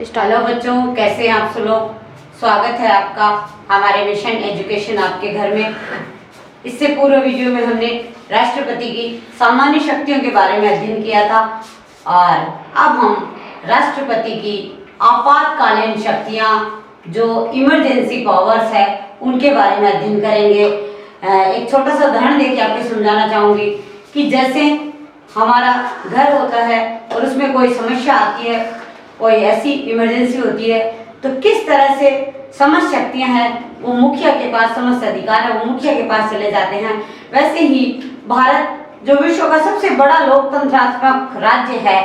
Hello बच्चों, कैसे हैं आप सब लोग। स्वागत है आपका हमारे मिशन एजुकेशन आपके घर में। इससे पूर्व वीडियो में हमने राष्ट्रपति की सामान्य शक्तियों के बारे में अध्ययन किया था और अब हम राष्ट्रपति की आपातकालीन शक्तियां जो इमरजेंसी पावर्स है उनके बारे में अध्ययन करेंगे। एक छोटा सा उदाहरण देके आपको समझाना चाहूँगी कि जैसे हमारा घर होता है और उसमें कोई समस्या आती है, कोई ऐसी इमरजेंसी होती है, तो किस तरह से समस्त शक्तियां हैं वो मुखिया के पास, समस्त अधिकार है वो मुखिया के पास चले जाते हैं। वैसे ही भारत जो विश्व का सबसे बड़ा लोकतंत्रात्मक राज्य है,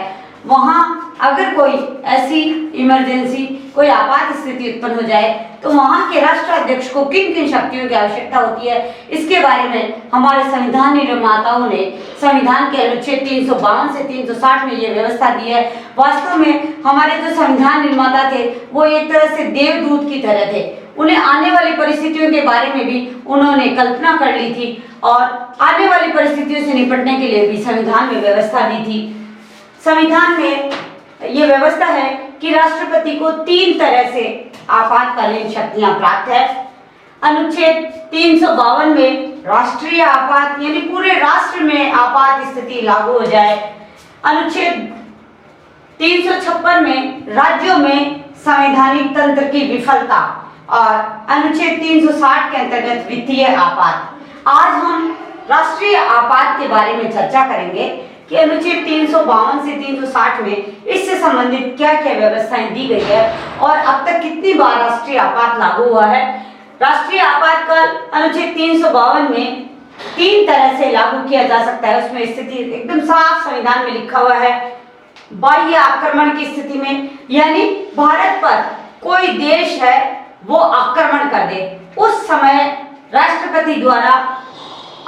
वहाँ अगर कोई ऐसी इमरजेंसी, कोई आपात स्थिति उत्पन्न हो जाए तो वहाँ के राष्ट्राध्यक्ष को किन किन शक्तियों की आवश्यकता होती है, इसके बारे में हमारे संविधान निर्माताओं ने संविधान के अनुच्छेद 352 से 360 में ये व्यवस्था दी है। वास्तव में हमारे जो संविधान निर्माता थे वो एक तरह से देवदूत की तरह थे। उन्हें आने वाली परिस्थितियों के बारे में भी उन्होंने कल्पना कर ली थी और आने वाली परिस्थितियों से निपटने के लिए भी संविधान में व्यवस्था दी थी। संविधान में ये व्यवस्था है कि राष्ट्रपति को 3 तरह से आपातकालीन शक्तियां प्राप्त है। अनुच्छेद 352 में राष्ट्रीय आपात यानी पूरे राष्ट्र में आपात स्थिति लागू हो जाए। अनुच्छेद 356 में राज्यों में संवैधानिक तंत्र की विफलता और अनुच्छेद 360 के अंतर्गत वित्तीय आपात। आज हम राष्ट्रीय आपात के बारे में चर्चा करेंगे कि अनुच्छेद 352 से 360 में इससे संबंधित क्या क्या व्यवस्थाएं दी गई है और अब तक कितनी बार राष्ट्रीय आपात लागू हुआ है। राष्ट्रीय आपातकाल अनुच्छेद 352 में 3 तरह से लागू किया जा सकता है। उसमें स्थिति एकदम साफ संविधान में लिखा हुआ है। बाह्य आक्रमण की स्थिति में, यानी भारत पर कोई देश है वो आक्रमण कर दे, उस समय राष्ट्रपति द्वारा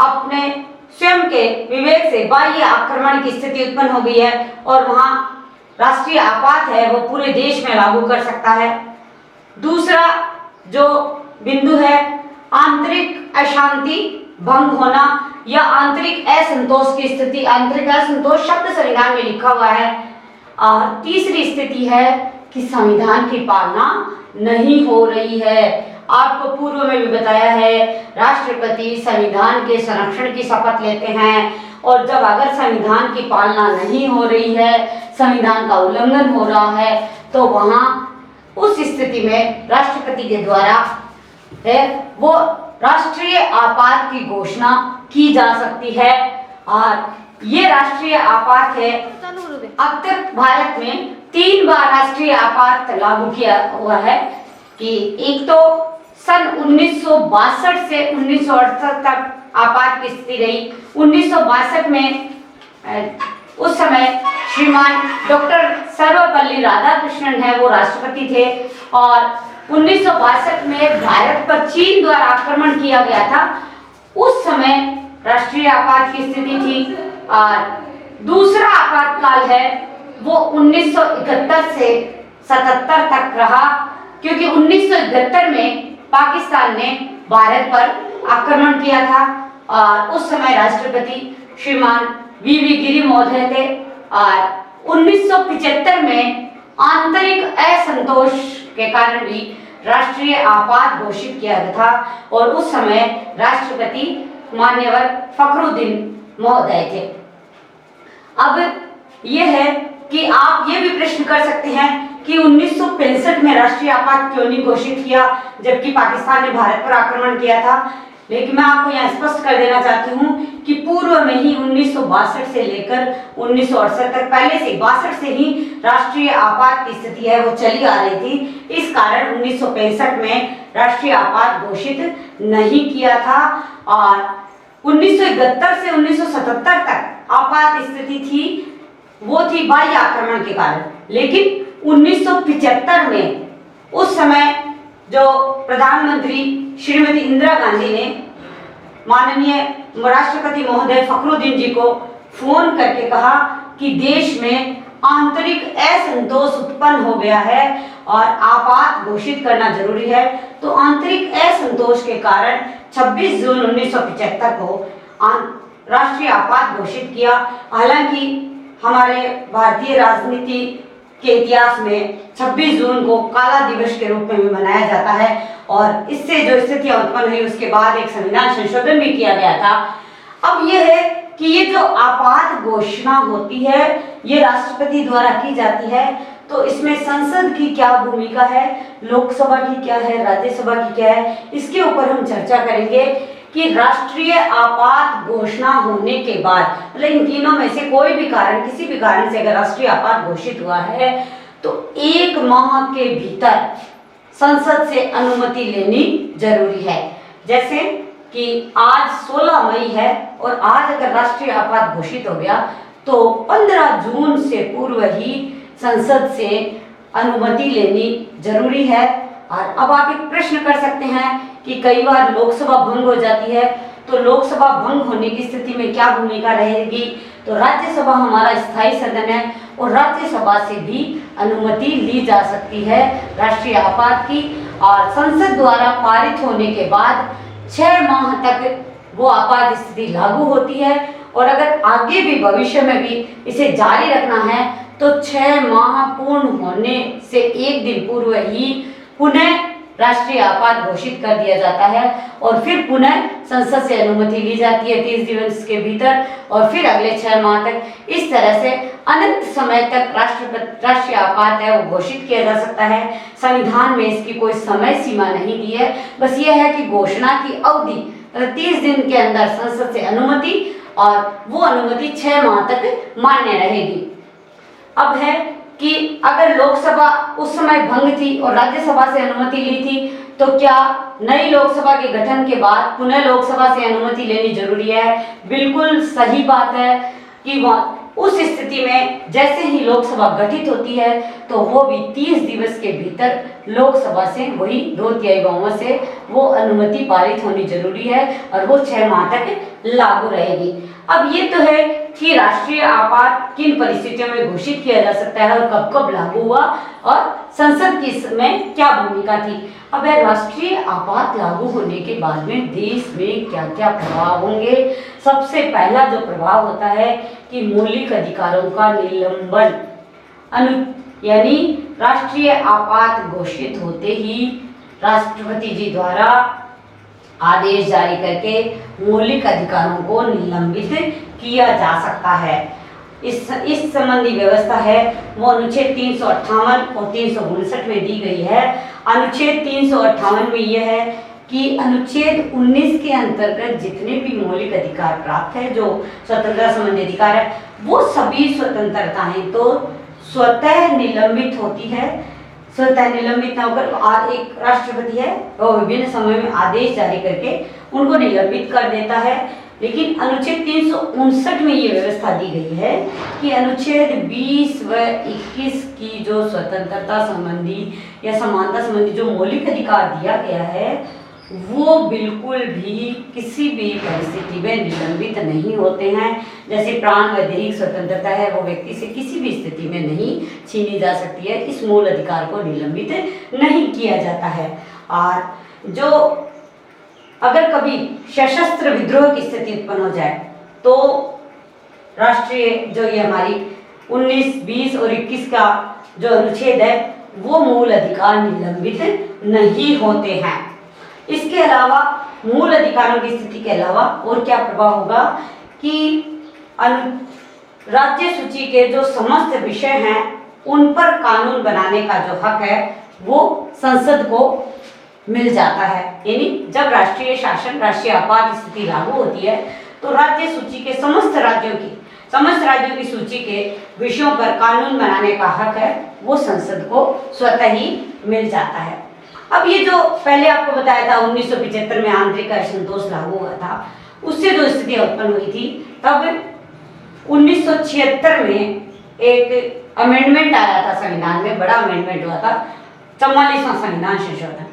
अपने स्वयं के विवेक से बाह्य आक्रमण की स्थिति उत्पन्न हो गई है और वहां राष्ट्रीय आपात है वो पूरे देश में लागू कर सकता है। दूसरा जो बिंदु है, आंतरिक अशांति भंग होना या आंतरिक असंतोष की स्थिति। आंतरिक असंतोष शब्द संविधान में लिखा हुआ है। और तीसरी स्थिति है कि संविधान की पालना नहीं हो रही है। आपको पूर्व में भी बताया है, राष्ट्रपति संविधान के संरक्षण की शपथ लेते हैं और जब अगर संविधान की पालना नहीं हो रही है, संविधान का उल्लंघन हो रहा है, तो वहाँ उस स्थिति में राष्ट्रपति के द्वारा है वो राष्ट्रीय आपात की घोषणा की जा सकती है। और ये राष्ट्रीय आपात है। अब तक भारत में 3 बार राष्ट्रीय आपात लागू किया हुआ है कि एक तो सन 1962 से 1968 तक आपात की स्थिति रही। 1962 में उस समय श्रीमान डॉक्टर सर्वपल्ली राधाकृष्णन है वो राष्ट्रपति थे और 1962 में भारत पर चीन द्वारा आक्रमण किया गया था। उस समय राष्ट्रीय आपात की स्थिति थी। और दूसरा आपातकाल है वो 1971 से 77 तक रहा, क्योंकि 1971 में पाकिस्तान ने भारत पर आक्रमण किया था और उस समय राष्ट्रपति श्रीमान वी गिरी महोदय थे। और 1975 में आंतरिक असंतोष के कारण भी राष्ट्रीय आपात घोषित किया गया था और उस समय राष्ट्रपति मान्यवर फखरुद्दीन महोदय थे। अब यह है कि आप ये भी प्रश्न कर सकते हैं कि 1965 में राष्ट्रीय आपात क्यों नहीं घोषित किया जबकि पाकिस्तान ने भारत पर आक्रमण किया था। लेकिन मैं आपको यहाँ स्पष्ट कर देना चाहती हूँ कि पूर्व में ही 1962 से लेकर 1968 तक, पहले से 62 से ही राष्ट्रीय आपात की स्थिति है वो चली आ रही थी। इस कारण 1965 में राष्ट्रीय आपात घोषित नहीं किया था और 1971 से 1977 तक आपात स्थिति थी वो थी बाह्य आक्रमण के कारण। लेकिन 1975 में उस समय जो प्रधानमंत्री श्रीमती इंदिरा गांधी ने माननीय राष्ट्रपति महोदय फखरुद्दीन जी को फोन करके कहा कि देश में आंतरिक असंतोष उत्पन्न हो गया है और आपात घोषित करना जरूरी है, तो आंतरिक असंतोष के कारण 26 जून 1975 को राष्ट्रीय आपात घोषित किया। हालांकि हमारे भारतीय राजनीति के इतिहास में 26 जून को काला दिवस के रूप में मनाया जाता है और इससे जो स्थितियां उत्पन्न हुई उसके बाद एक संविधान संशोधन भी किया गया था। अब यह है कि ये जो आपात घोषणा होती है ये राष्ट्रपति द्वारा की जाती है, तो इसमें संसद की क्या भूमिका है, लोकसभा की क्या है, राज्यसभा की क्या है, इसके ऊपर हम चर्चा करेंगे कि राष्ट्रीय आपात घोषणा होने के बाद मतलब इन तीनों में से कोई भी कारण, किसी भी कारण से अगर राष्ट्रीय आपात घोषित हुआ है तो 1 माह के भीतर संसद से अनुमति लेनी जरूरी है। जैसे कि आज 16 मई है और आज अगर राष्ट्रीय आपात घोषित हो गया तो 15 जून से पूर्व ही संसद से अनुमति लेनी जरूरी है। और अब आप एक प्रश्न कर सकते हैं कि कई बार लोकसभा भंग हो जाती है, तो लोकसभा भंग होने की स्थिति में क्या भूमिका रहेगी। तो राज्यसभा हमारा स्थायी सदन है और राज्यसभा से भी अनुमति ली जा सकती है राष्ट्रीय आपात की, और संसद द्वारा पारित होने के बाद 6 माह तक वो आपात स्थिति लागू होती है। और अगर आगे भी भविष्य में भी इसे जारी रखना है तो 6 माह पूर्ण होने से 1 दिन पूर्व ही पुनः राष्ट्रीय आपात घोषित कर दिया जाता है और फिर पुनः संसद से अनुमति ली जाती है 30 दिवस के भीतर और फिर अगले 6 माह तक। इस तरह से अनंत समय तक राष्ट्रीय आपात है वो घोषित किया जा सकता है। संविधान में इसकी कोई समय सीमा नहीं दी है, बस यह है कि घोषणा की अवधि 30 दिन के अंदर संसद से अनुमति और वो अनुमति 6 माह तक मान्य रहेगी। अब है कि अगर लोकसभा उस समय भंग थी और राज्यसभा से अनुमति ली थी तो क्या नई लोकसभा के गठन के बाद पुनः लोकसभा से अनुमति लेनी जरूरी है। बिल्कुल सही बात है कि उस स्थिति में जैसे ही लोकसभा गठित होती है तो वो भी 30 दिवस के भीतर लोकसभा से वही 2/3 बहुमत से वो अनुमति पारित होनी जरूरी है और वो 6 माह तक लागू रहेगी। अब ये तो है कि राष्ट्रीय आपात किन परिस्थितियों में घोषित किया जा सकता है और कब कब लागू हुआ और संसद की इसमें क्या भूमिका थी। अब राष्ट्रीय आपात लागू होने के बाद में देश में क्या क्या प्रभाव होंगे। सबसे पहला जो प्रभाव होता है कि मौलिक अधिकारों का निलंबन, यानी राष्ट्रीय आपात घोषित होते ही राष्ट्रपति जी द्वारा आदेश जारी करके मौलिक अधिकारों को निलंबित किया जा सकता है। इस संबंधी व्यवस्था है वो अनुच्छेद 358 और 359 में दी गई है। अनुच्छेद 358 में यह है कि अनुच्छेद 19 के अंतर्गत जितने भी मौलिक अधिकार प्राप्त है, जो स्वतंत्रता संबंधी अधिकार है, वो सभी स्वतंत्रताएं तो स्वतः निलंबित होती है। स्वतः निलंबित न होकर एक राष्ट्रपति है वो विभिन्न समय में आदेश जारी करके उनको निलंबित कर देता है। लेकिन अनुच्छेद 359 में ये व्यवस्था दी गई है कि अनुच्छेद 20 व 21 की जो स्वतंत्रता संबंधी या समानता संबंधी जो मौलिक अधिकार दिया गया है वो बिल्कुल भी किसी भी परिस्थिति में निलंबित नहीं होते हैं। जैसे प्राण व दैहिक स्वतंत्रता है वो व्यक्ति से किसी भी स्थिति में नहीं छीनी जा सकती है, इस मूल अधिकार को निलंबित नहीं किया जाता है। और जो अगर कभी सशस्त्र विद्रोह की स्थिति उत्पन्न हो जाए तो राष्ट्रीय जो ये हमारी 19, 20 और 21 का जो अनुच्छेद है वो मूल अधिकार निलंबित नहीं होते हैं। इसके अलावा मूल अधिकारों की स्थिति के अलावा और क्या प्रभाव होगा कि राज्य सूची के जो समस्त विषय हैं उन पर कानून बनाने का जो हक है वो संसद को मिल जाता है। यानी जब राष्ट्रीय शासन, राष्ट्रीय आपात स्थिति लागू होती है तो राज्य सूची के समस्त राज्यों की सूची के विषयों पर कानून बनाने का हक है वो संसद को स्वतः ही मिल जाता है। अब ये जो पहले आपको बताया था 1975 में आंतरिक असंतोष लागू हुआ था, उससे जो स्थितियां उत्पन्न हुई थी, तब 1976 में एक अमेंडमेंट आया था संविधान में, बड़ा अमेंडमेंट हुआ था 44वां संविधान संशोधन।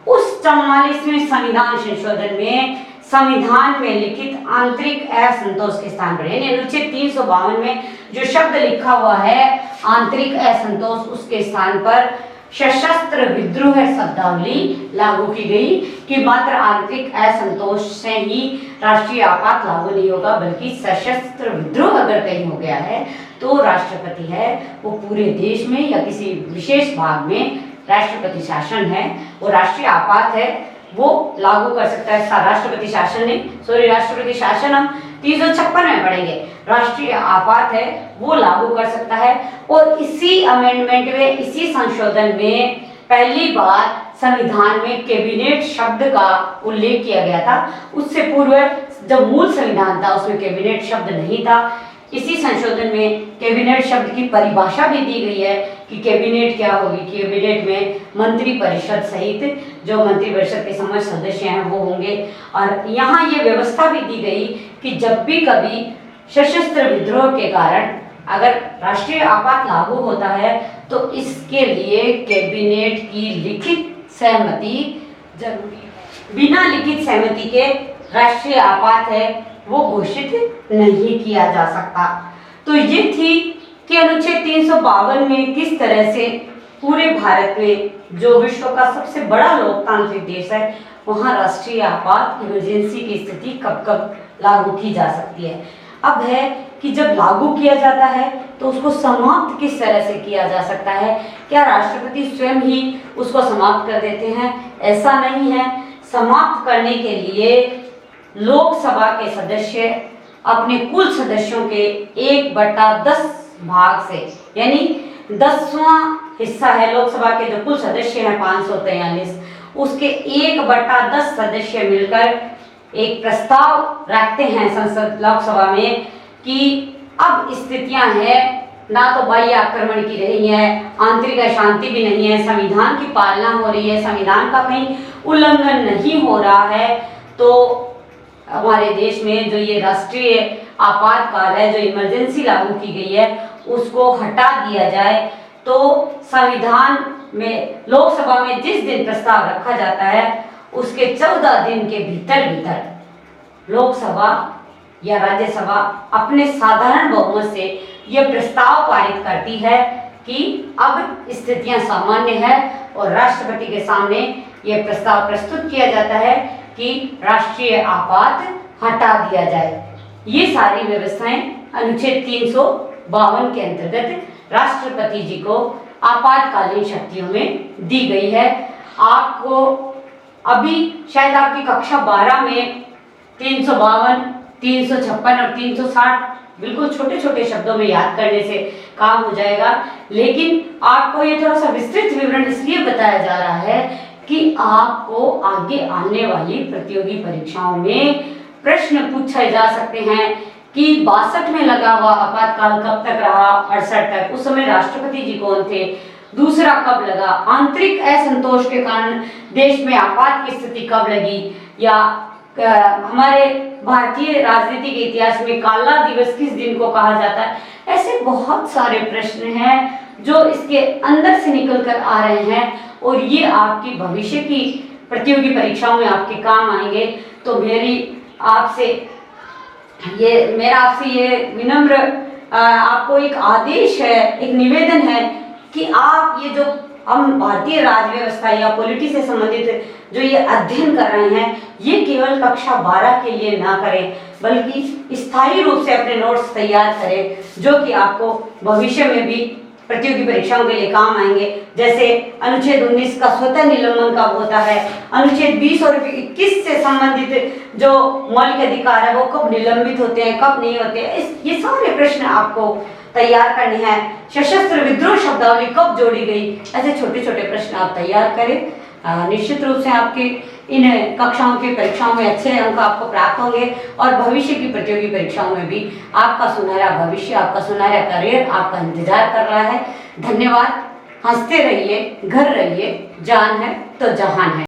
उस 44वें संविधान संशोधन में संविधान में लिखित आंतरिक असंतोष के स्थान पर यानी अनुच्छेद 352 में जो शब्द लिखा हुआ है आंतरिक असंतोष, उसके स्थान पर सशस्त्र विद्रोह शब्दावली लागू की गई कि मात्र आंतरिक असंतोष से ही राष्ट्रीय आपात लागू नहीं होगा, बल्कि सशस्त्र विद्रोह अगर कहीं हो गया है तो राष्ट्रपति है वो पूरे देश में या किसी विशेष भाग में राष्ट्रपति शासन है, वो राष्ट्रीय आपात है वो लागू कर सकता है। राष्ट्रपति शासन नहीं, सॉरी, राष्ट्रपति शासन हम 356 में पढ़ेंगे। राष्ट्रीय आपात है वो लागू कर सकता है। और इसी अमेंडमेंट में, इसी संशोधन में पहली बार संविधान में कैबिनेट शब्द का उल्लेख किया गया था। उससे पूर्व जो मूल संविधान था उसमें कैबिनेट शब्द नहीं था। इसी संशोधन में कैबिनेट शब्द की परिभाषा भी दी गई है कि कैबिनेट क्या होगी। कैबिनेट में मंत्री परिषद सहित जो मंत्री परिषद के समस्त सदस्य हैं वो होंगे। और यहाँ ये व्यवस्था भी दी गई कि जब भी कभी सशस्त्र विद्रोह के कारण अगर राष्ट्रीय आपात लागू होता है तो इसके लिए कैबिनेट की लिखित सहमति जरूरी है। बिना लिखित सहमति के राष्ट्रीय आपात है वो घोषित नहीं किया जा सकता। तो ये थी कि अनुच्छेद 352 में किस तरह से पूरे भारत में जो विश्व का सबसे बड़ा लोकतांत्रिक देश है वहाँ राष्ट्रीय आपात इमरजेंसी की स्थिति कब कब लागू की जा सकती है। अब है कि जब लागू किया जाता है तो उसको समाप्त किस तरह से किया जा सकता है। क्या राष्ट्रपति स्वयं ही उसको समाप्त कर देते हैं? ऐसा नहीं है। समाप्त करने के लिए लोकसभा के सदस्य अपने कुल सदस्यों के 1/10 भाग से, यानी 10वां हिस्सा है लोकसभा के जो कुल सदस्य हैं 543, उसके 1/10 सदस्य मिलकर एक प्रस्ताव रखते हैं संसद लोकसभा में कि अब स्थितियां हैं, ना तो बाह्य आक्रमण की रही है, आंतरिक अशांति भी नहीं है, संविधान की पालना हो रही है, संविधान का कहीं उल्लंघन नहीं हो रहा है, तो हमारे देश में जो ये राष्ट्रीय आपातकाल है, जो इमरजेंसी लागू की गई है, उसको हटा दिया जाए। तो संविधान में लोकसभा में जिस दिन प्रस्ताव रखा जाता है उसके 14 दिन के भीतर लोकसभा या राज्यसभा अपने साधारण बहुमत से यह प्रस्ताव पारित करती है कि अब स्थितियां सामान्य है और राष्ट्रपति के सामने यह प्रस्ताव प्रस्तुत किया जाता है कि राष्ट्रीय आपात हटा दिया जाए। ये सारी व्यवस्थाएं अनुच्छेद 352 के अंतर्गत राष्ट्रपति जी को आपातकालीन शक्तियों में दी गई है। आपको अभी शायद आपकी कक्षा 12 में 352, 356 और 360 बिल्कुल छोटे छोटे शब्दों में याद करने से काम हो जाएगा, लेकिन आपको ये थोड़ा सा विस्तृत विवरण इसलिए बताया जा रहा है कि आपको आगे आने वाली प्रतियोगी परीक्षाओं में प्रश्न पूछे जा सकते हैं कि 62 में लगा हुआ आपातकाल कब तक रहा, 68 तक, उस समय राष्ट्रपति जी कौन थे, दूसरा कब लगा, आंतरिक असंतोष के कारण देश में आपात की स्थिति कब लगी, या हमारे भारतीय राजनीति के इतिहास में काला दिवस किस दिन को कहा जाता है। ऐसे बहुत सारे प्रश्न हैं जो इसके अंदर से निकल कर आ रहे हैं और ये आपकी भविष्य की प्रतियोगी परीक्षाओं में आपके काम आएंगे। तो मेरा आपसे ये विनम्र आपको एक आदेश है, एक निवेदन है कि आप ये जो हम भारतीय राज व्यवस्था या पॉलिटी से संबंधित जो ये अध्ययन कर रहे हैं ये केवल कक्षा 12 के लिए ना करें, बल्कि स्थायी रूप से अपने नोट्स तैयार करें जो कि आपको भविष्य में भी प्रतियोगी परीक्षाओं के लिए काम आएंगे। जैसे अनुच्छेद 19 का स्वतः निलंबन कब होता है, अनुच्छेद 20 और 21 से संबंधित जो मौलिक अधिकार है वो कब निलंबित होते हैं, कब नहीं होते हैं, ये सारे प्रश्न आपको तैयार करने हैं। सशस्त्र विद्रोह शब्दावली कब जोड़ी गई, ऐसे छोटे छोटे प्रश्न आप तैयार करें। निश्चित रूप से आपकी इन कक्षाओं की परीक्षाओं में अच्छे अंक आपको प्राप्त होंगे और भविष्य की प्रतियोगी परीक्षाओं में भी आपका सुनहरा भविष्य, आपका सुनहरा करियर आपका इंतजार कर रहा है। धन्यवाद। हंसते रहिए, घर रहिए, जान है तो जहान है।